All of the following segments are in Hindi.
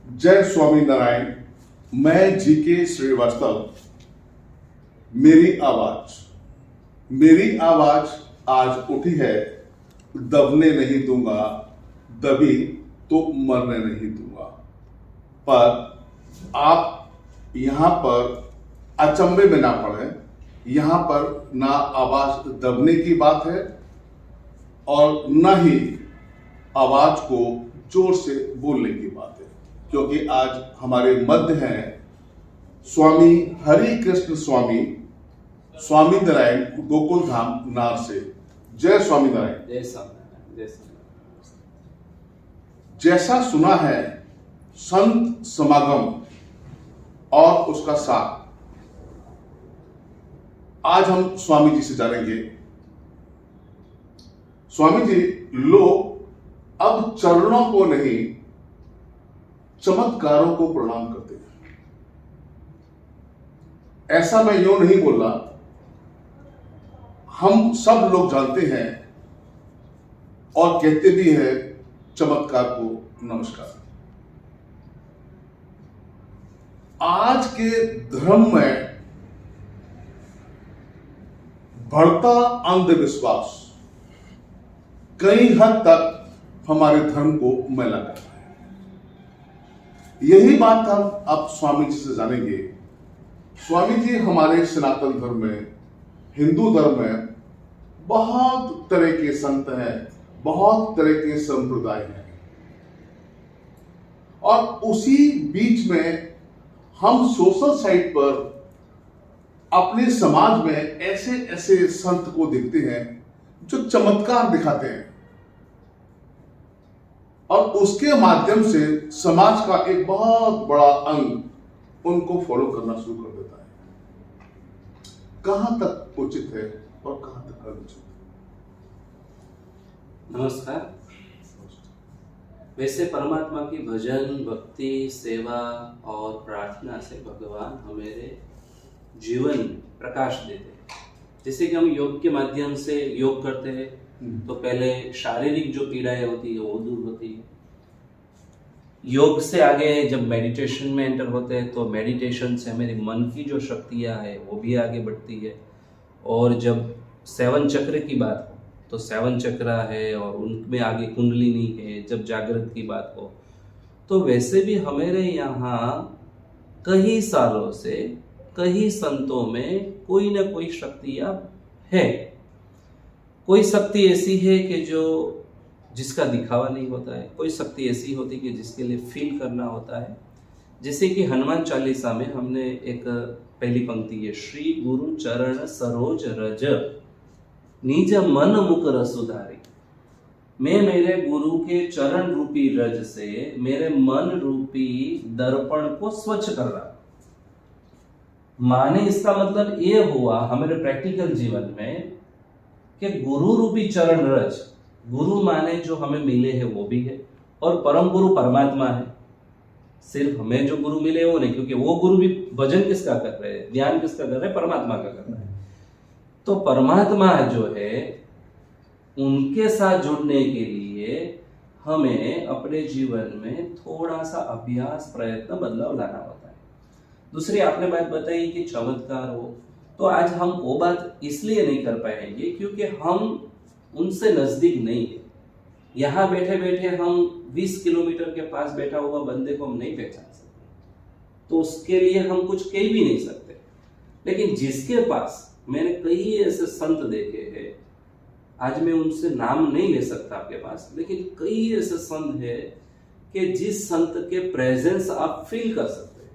जय स्वामी नारायण। मैं जीके श्रीवास्तव। मेरी आवाज आज उठी है। दबने नहीं दूंगा, दबी तो मरने नहीं दूंगा। पर आप यहां पर अचंभे में ना पड़े। यहां पर ना आवाज दबने की बात है और ना ही आवाज को जोर से बोलने की बात है, क्योंकि आज हमारे मध्य हैं स्वामी हरि कृष्ण स्वामी नारायण गोकुल धाम नार से। जय स्वामी नारायण। जय स्वामी। जय स्वामी। जैसा सुना है संत समागम और उसका सार, आज हम स्वामी जी से जानेंगे। स्वामी जी, लोग अब चरणों को नहीं चमत्कारों को प्रणाम करते हैं। ऐसा मैं यूं नहीं बोल रहा, हम सब लोग जानते हैं और कहते भी हैं चमत्कार को नमस्कार। आज के धर्म में बढ़ता अंधविश्वास कई हद तक हमारे धर्म को मैला कर रहा है। यही बात हम अब स्वामी जी से जानेंगे। स्वामी जी, हमारे सनातन धर्म में, हिंदू धर्म में बहुत तरह के संत हैं, बहुत तरह के संप्रदाय हैं, और उसी बीच में हम सोशल साइट पर अपने समाज में ऐसे ऐसे संत को देखते हैं जो चमत्कार दिखाते हैं और उसके माध्यम से समाज का एक बहुत बड़ा अंग उनको फॉलो करना शुरू कर देता है। कहां तक उचित है और कहां तक अनुचित है? नमस्कार। वैसे परमात्मा की भजन, भक्ति, सेवा और प्रार्थना से भगवान हमारे जीवन प्रकाश देते हैं। जैसे कि हम योग के माध्यम से योग करते हैं तो पहले शारीरिक जो पीड़ाएं होती है वो दूर होती है। योग से आगे जब मेडिटेशन में एंटर होते हैं तो मेडिटेशन से हमारी मन की जो शक्तियां है वो भी आगे बढ़ती है। और जब 7 चक्र की बात हो तो 7 चक्र है और उनमें आगे कुंडलिनी है। जब जागृत की बात हो तो वैसे भी हमारे यहाँ कई सालों से कई संतों में कोई ना कोई शक्तियां है। कोई शक्ति ऐसी है कि जो जिसका दिखावा नहीं होता है, कोई शक्ति ऐसी होती है कि जिसके लिए फील करना होता है। जैसे कि हनुमान चालीसा में हमने एक पहली पंक्ति है, श्री गुरु चरण सरोज रज निज मन मुकर सुधारी। मैं मेरे गुरु के चरण रूपी रज से मेरे मन रूपी दर्पण को स्वच्छ कर रहा। माने इसका मतलब ये हुआ हमारे प्रैक्टिकल जीवन में कि गुरु रूपी चरण रज, गुरु माने जो हमें मिले हैं वो भी है और परम गुरु परमात्मा है। सिर्फ हमें जो गुरु मिले वो नहीं, क्योंकि वो गुरु भी भजन किसका कर रहे हैं, ध्यान किसका कर रहे हैं, परमात्मा का कर रहे हैं। तो परमात्मा जो है उनके साथ जुड़ने के लिए हमें अपने जीवन में थोड़ा सा अभ्यास, प्रयत्न, बदलाव लाना होता है। दूसरी आपने बात बताई कि चमत्कार हो, तो आज हम वो बात इसलिए नहीं कर पाएंगे क्योंकि हम उनसे नजदीक नहीं है। यहाँ बैठे बैठे हम 20 किलोमीटर के पास बैठा हुआ बंदे को हम नहीं पहचान सकते, तो उसके लिए हम कुछ कह भी नहीं सकते। लेकिन जिसके पास, मैंने कई ऐसे संत देखे हैं, आज मैं उनसे नाम नहीं ले सकता आपके पास, लेकिन कई ऐसे संत है कि जिस संत के प्रेजेंस आप फील कर सकते हैं,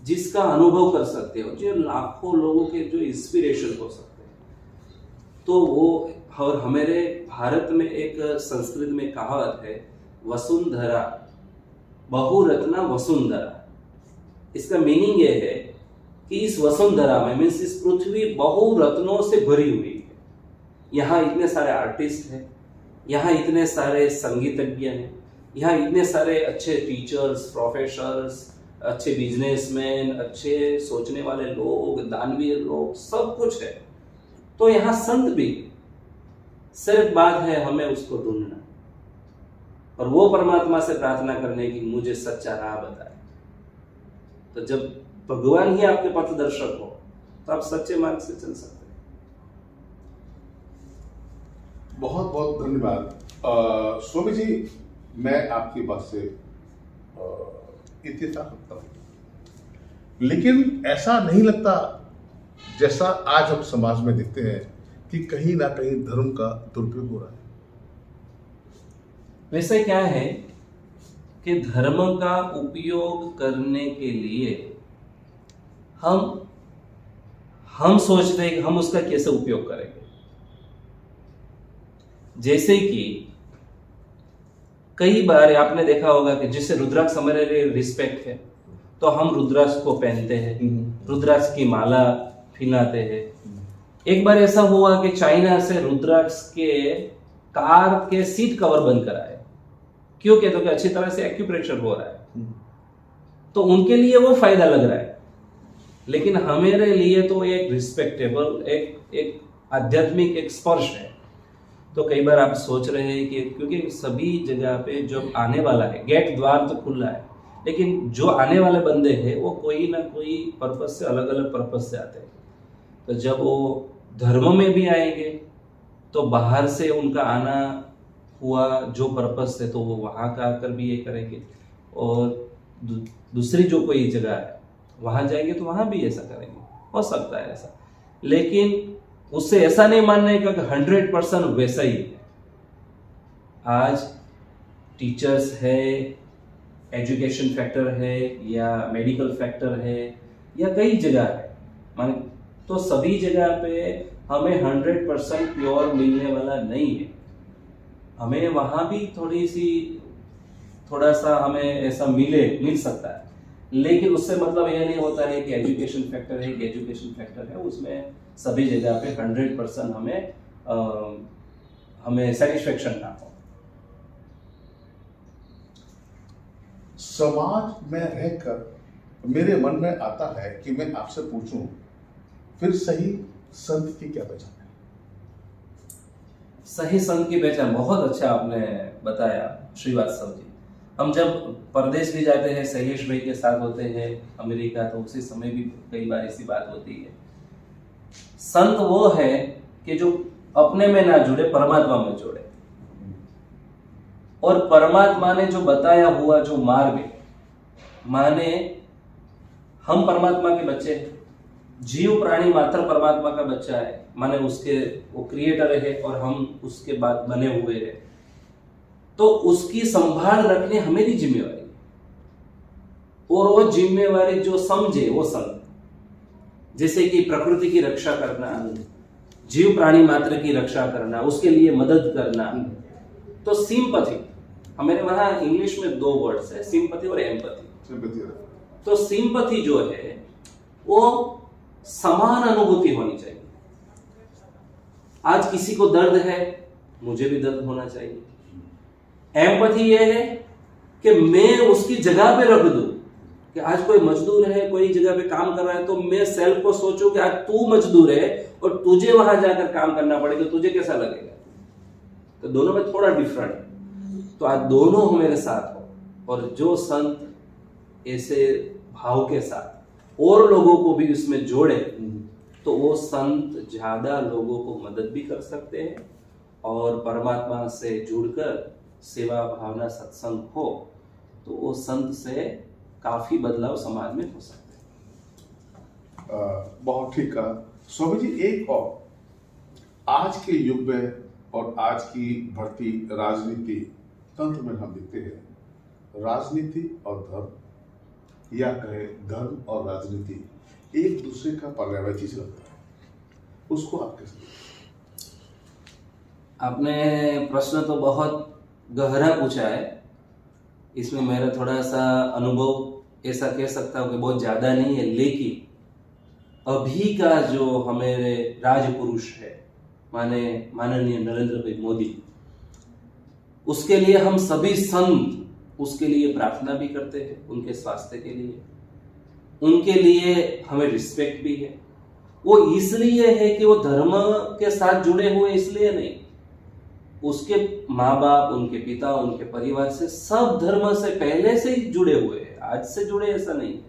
जिसका अनुभव कर सकते हो, जो लाखों लोगों के जो इंस्पिरेशन हो सकते हैं। तो वो, और हमारे भारत में एक संस्कृत में कहावत है, वसुंधरा बहुरत्ना वसुंधरा। इसका मीनिंग ये है कि इस वसुंधरा में, मीन्स इस पृथ्वी बहुरत्नों से भरी हुई है। यहाँ इतने सारे आर्टिस्ट हैं, यहाँ इतने सारे संगीतज्ञ हैं, यहाँ इतने सारे अच्छे टीचर्स, प्रोफेसर्स, अच्छे बिजनेसमैन, अच्छे सोचने वाले लोग, दानवीर लोग, सब कुछ है। तो यहाँ संत भी, सिर्फ बात है हमें उसको ढूंढना। और वो परमात्मा से प्रार्थना करने की मुझे सच्चा राह बताए। तो जब भगवान ही आपके पथदर्शक हो तो आप सच्चे मार्ग से चल सकते हैं। बहुत बहुत धन्यवाद स्वामी जी। मैं आपकी बात से इत्तेफाक रखता हूँ, लेकिन ऐसा नहीं लगता जैसा आज हम समाज में देखते हैं कि कहीं ना कहीं धर्म का दुरुपयोग हो रहा है। वैसे क्या है कि धर्म का उपयोग करने के लिए हम सोचते हैं कि हम उसका कैसे उपयोग करेंगे। जैसे कि कई बार आपने देखा होगा कि जिसे रुद्राक्ष हमारे लिए रिस्पेक्ट है तो हम रुद्राक्ष को पहनते हैं, रुद्राक्ष की माला पहनाते हैं। एक बार ऐसा हुआ कि चाइना से रुद्राक्ष के कार के सीट कवर बंद कराए। क्यों कहते कि अच्छी तरह से एक्यूप्रेशर हो रहा है, तो उनके लिए वो फायदा लग रहा है, लेकिन हमारे लिए तो एक रिस्पेक्टेबल एक आध्यात्मिक एक स्पर्श है। तो कई बार आप सोच रहे हैं कि क्योंकि सभी जगह पे जो आने वाला है, गेट द्वार तो खुला है, लेकिन जो आने वाले बंदे हैं वो कोई ना कोई पर्पस से, अलग अलग पर्पस से आते हैं। तो जब वो धर्म में भी आएंगे तो बाहर से उनका आना हुआ जो पर्पस है तो वो वहाँ का आकर भी ये करेंगे, और दूसरी जो कोई जगह है वहाँ जाएंगे तो वहाँ भी ऐसा करेंगे। हो सकता है ऐसा, लेकिन उससे ऐसा नहीं मानने का कि 100% वैसा ही है। आज टीचर्स है, एजुकेशन फैक्टर है, या मेडिकल फैक्टर है, या कई जगह है, मान तो सभी जगह पे हमें 100% प्योर मिलने वाला नहीं है। हमें वहाँ भी थोड़ा सा हमें ऐसा मिल सकता है, लेकिन उससे मतलब यह नहीं होता है कि एजुकेशन फैक्टर है, कि एजुकेशन फैक्टर है उसमें सभी जगह पे 100% हमें सेटिस्फेक्शन ना हो। समाज में रहकर मेरे मन में आता है कि मैं आपसे पूछूं, फिर सही संत की क्या पहचान है? सही संत की पहचान बहुत अच्छा आपने बताया श्रीवास्तव जी। हम जब परदेश भी जाते हैं, शैलेश भाई के साथ होते हैं अमेरिका, तो उसी समय भी कई बार ऐसी बात होती है। संत वो है कि जो अपने में ना जुड़े, परमात्मा में जुड़े, और परमात्मा ने जो बताया हुआ जो मार्ग है, माने हम परमात्मा के बच्चे हैं, जीव प्राणी मात्र परमात्मा का बच्चा है, माने उसके वो क्रिएटर है और हम उसके बाद बने हुए हैं, तो उसकी संभाल रखने हमारी जिम्मेवारी है। और वो जिम्मेवारी जो समझे वो संत, जैसे कि प्रकृति की रक्षा करना, जीव प्राणी मात्र की रक्षा करना, उसके लिए मदद करना, तो सिंपैथी, हमारे वहां इंग्लिश में 2 वर्ड्स है, सिंपैथी और एम्पैथी। तो सिंपैथी जो है वो समान अनुभूति होनी चाहिए। आज किसी को दर्द है, मुझे भी दर्द होना चाहिए। एम्पैथी ये है कि मैं उसकी जगह पे रख दूं, कि आज कोई मजदूर है, कोई जगह पे काम कर रहा है, तो मैं सेल्फ को सोचूं कि आज तू मजदूर है और तुझे वहां जाकर काम करना पड़ेगा, तुझे कैसा लगेगा? तो दोनों में थोड़ा डिफरेंट है। तो आज दोनों हमारे साथ हो, और जो संत ऐसे भाव के साथ और लोगों को भी इसमें जोड़े, तो वो संत ज्यादा लोगों को मदद भी कर सकते हैं, और परमात्मा से जुड़कर सेवा भावना सत्संग हो तो वो संत से काफी बदलाव समाज में हो सकते हैं। बहुत ठीक कहा स्वामी जी। एक और, आज के युग में और आज की बढ़ती राजनीति तंत्र में हम देखते हैं, राजनीति और धर्म, या कहे धर्म और राजनीति एक दूसरे का पर्यायवाची से लगता है, उसको आप कैसे? आपने प्रश्न तो बहुत गहरा पूछा है। इसमें मेरा थोड़ा सा अनुभव ऐसा कह सकता हूँ कि बहुत ज्यादा नहीं है, लेकिन अभी का जो हमारे राजपुरुष है, माने माननीय नरेंद्र भाई मोदी, उसके लिए हम सभी संत उसके लिए प्रार्थना भी करते हैं, उनके स्वास्थ्य के लिए, उनके लिए हमें रिस्पेक्ट भी है। वो इसलिए है कि वो धर्म के साथ जुड़े हुए इसलिए नहीं, उसके माँ बाप, उनके पिता, उनके परिवार से, सब धर्म से पहले से ही जुड़े हुए हैं, आज से जुड़े ऐसा नहीं है।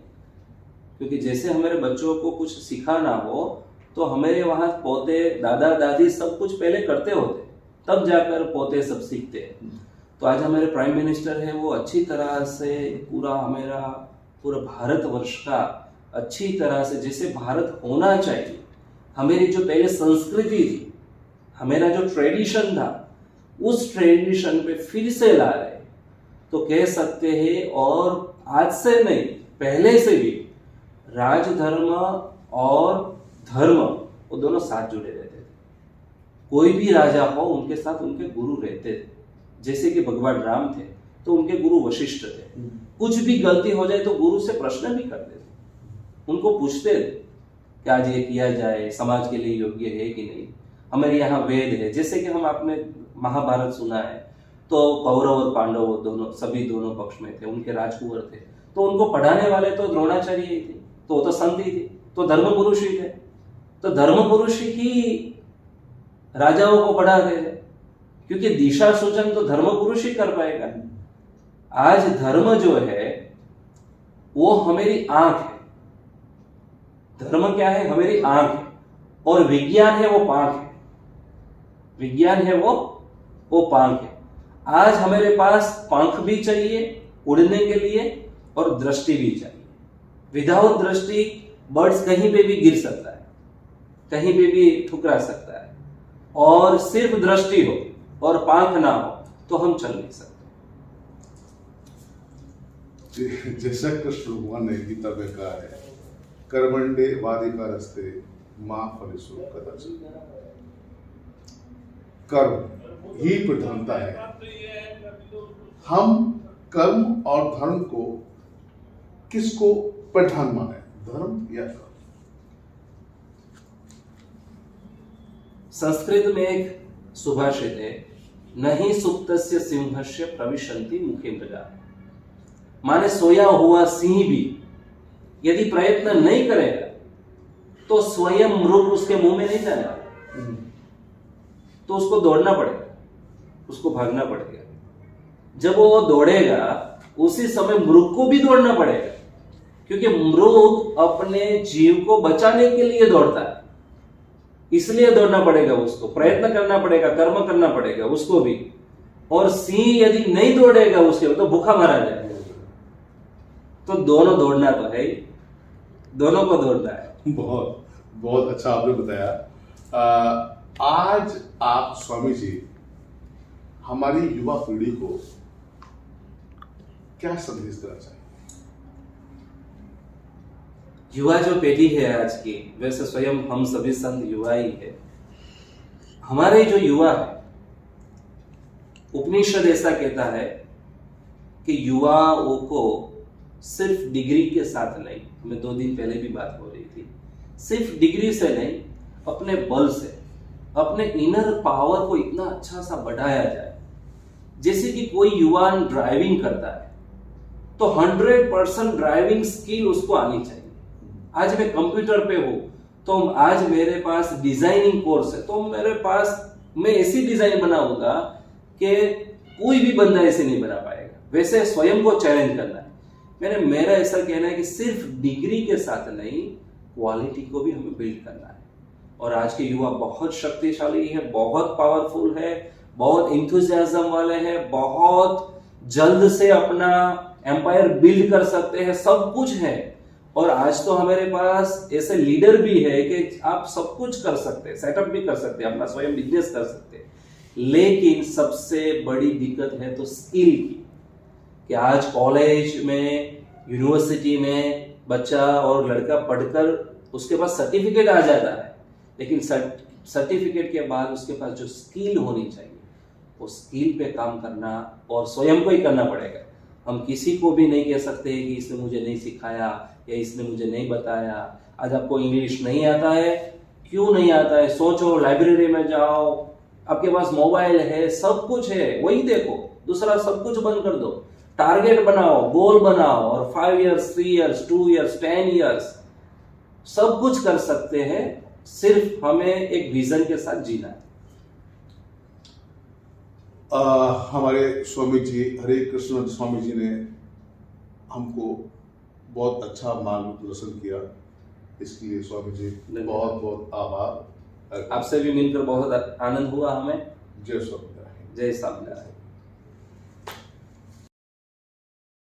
क्योंकि जैसे हमारे बच्चों को कुछ सिखाना हो तो हमारे वहाँ पोते, दादा दादी सब कुछ पहले करते होते, तब जाकर पोते सब सीखते हैं। तो आज हमारे प्राइम मिनिस्टर है, वो अच्छी तरह से पूरा भारतवर्ष का अच्छी तरह से जैसे भारत होना चाहिए, हमारी जो पहले संस्कृति थी, हमारा जो ट्रेडिशन था, उस ट्रेडिशन पे फिर से ला रहे, तो कह सकते हैं। और आज से नहीं, पहले से भी राजधर्म और धर्म वो दोनों साथ जुड़े रहते थे। कोई भी राजा हो, उनके साथ उनके गुरु रहते थे। जैसे कि भगवान राम थे तो उनके गुरु वशिष्ठ थे। कुछ भी गलती हो जाए तो गुरु से प्रश्न भी करते थे, उनको पूछते थे कि आज ये किया जाए, समाज के लिए योग्य है कि नहीं। हमारे यहाँ वेद है, जैसे कि हम आपने महाभारत सुना है, तो कौरव और पांडव दोनों पक्ष में थे, उनके राजकुंवर थे, तो उनको पढ़ाने वाले तो द्रोणाचार्य ही थे, तो वो तो संत ही थे, तो धर्म पुरुष ही थे। तो धर्म पुरुष ही राजाओं को पढ़ाते थे, क्योंकि दिशा सूचन तो धर्म पुरुष ही कर पाएगा। आज धर्म जो है वो हमारी आंख है। धर्म क्या है? हमारी आंख है, और विज्ञान है वो पांख है। विज्ञान है वो पांख है। आज हमारे पास पंख भी चाहिए उड़ने के लिए, और दृष्टि भी चाहिए। विदाउट दृष्टि बर्ड्स कहीं पे भी गिर सकता है, कहीं पे भी ठुकरा सकता है, और सिर्फ दृष्टि हो और पंख ना हो तो हम चल नहीं सकते। जैसा कृष्ण भगवान ने गीता में कहा है, कर्मण्डे वाधिकारस्ते मां फलेषु कदाचन। कर्म ही प्रधानता है। हम कर्म और धर्म को किसको प्रधान माने, धर्म या कर्म? संस्कृत में एक सुभाषित है, नहीं सुप्तस्य सिंहस्य प्रविशन्ति मुखे मृगा। माने सोया हुआ सिंह भी यदि प्रयत्न नहीं करेगा तो स्वयं मृग उसके मुंह में नहीं जाएगा, तो उसको दौड़ना पड़ेगा, उसको भागना पड़ेगा। जब वो दौड़ेगा उसी समय मृग को भी दौड़ना पड़ेगा, क्योंकि मृग अपने जीव को बचाने के लिए दौड़ता है, इसलिए दौड़ना पड़ेगा, उसको प्रयत्न करना पड़ेगा, कर्म करना पड़ेगा उसको भी। और सिंह यदि नहीं दौड़ेगा उसके तो भूखा मारा जाएगा। तो दोनों दौड़ना तो है ही, दोनों को दौड़ना है। बहुत बहुत अच्छा आपने बताया। आज आप स्वामी जी हमारी युवा पीढ़ी को क्या संदेश देना चाहिए? युवा जो पीढ़ी है आज की, वैसे स्वयं हम सभी संत युवा ही है। हमारे जो युवा है, उपनिषद ऐसा कहता है कि युवाओं को सिर्फ डिग्री के साथ नहीं, हमें 2 दिन पहले भी बात हो रही थी, सिर्फ डिग्री से नहीं, अपने बल से, अपने इनर पावर को इतना अच्छा सा बढ़ाया जाए। जैसे कि कोई युवा ड्राइविंग करता है तो 100% ड्राइविंग स्किल उसको आनी चाहिए। आज मैं कंप्यूटर पे हूं तो आज मेरे पास डिजाइनिंग कोर्स है, तो मैं ऐसी डिजाइन बनाऊंगा कि कोई भी बंदा ऐसे नहीं बना पाएगा। वैसे स्वयं को चैलेंज करना है। मेरा ऐसा कहना है कि सिर्फ डिग्री के साथ नहीं, क्वालिटी को भी हमें बिल्ड करना है। और आज के युवा बहुत शक्तिशाली है, बहुत पावरफुल है, बहुत इंथुजियाज्म वाले हैं, बहुत जल्द से अपना एम्पायर बिल्ड कर सकते हैं, सब कुछ है। और आज तो हमारे पास ऐसे लीडर भी है कि आप सब कुछ कर सकते हैं, सेटअप भी कर सकते हैं, अपना स्वयं बिजनेस कर सकते हैं। लेकिन सबसे बड़ी दिक्कत है तो स्किल की, कि आज कॉलेज में, यूनिवर्सिटी में बच्चा और लड़का पढ़कर उसके पास सर्टिफिकेट आ जाता है, लेकिन सर्टिफिकेट के बाद उसके पास जो स्किल होनी चाहिए, वो स्किल पे काम करना और स्वयं को ही करना पड़ेगा। हम किसी को भी नहीं कह सकते कि इसने मुझे नहीं सिखाया या इसने मुझे नहीं बताया। आज आपको इंग्लिश नहीं आता है, क्यों नहीं आता है? सोचो, लाइब्रेरी में जाओ, आपके पास मोबाइल है, सब कुछ है, वही देखो, दूसरा सब कुछ बंद कर दो। टारगेट बनाओ, गोल बनाओ, और 5 इयर्स, 3 इयर्स, 2 इयर्स, 10 इयर्स सब कुछ कर सकते हैं। सिर्फ हमें एक विजन के साथ जीना है। हमारे स्वामी जी हरे कृष्ण स्वामी जी ने हमको बहुत अच्छा मार्गदर्शन किया, इसके लिए स्वामी जी बहुत बहुत आभार। आपसे भी मिलकर बहुत आनंद हुआ हमें। जय स्वामीनारायण। जय स्वामीनारायण।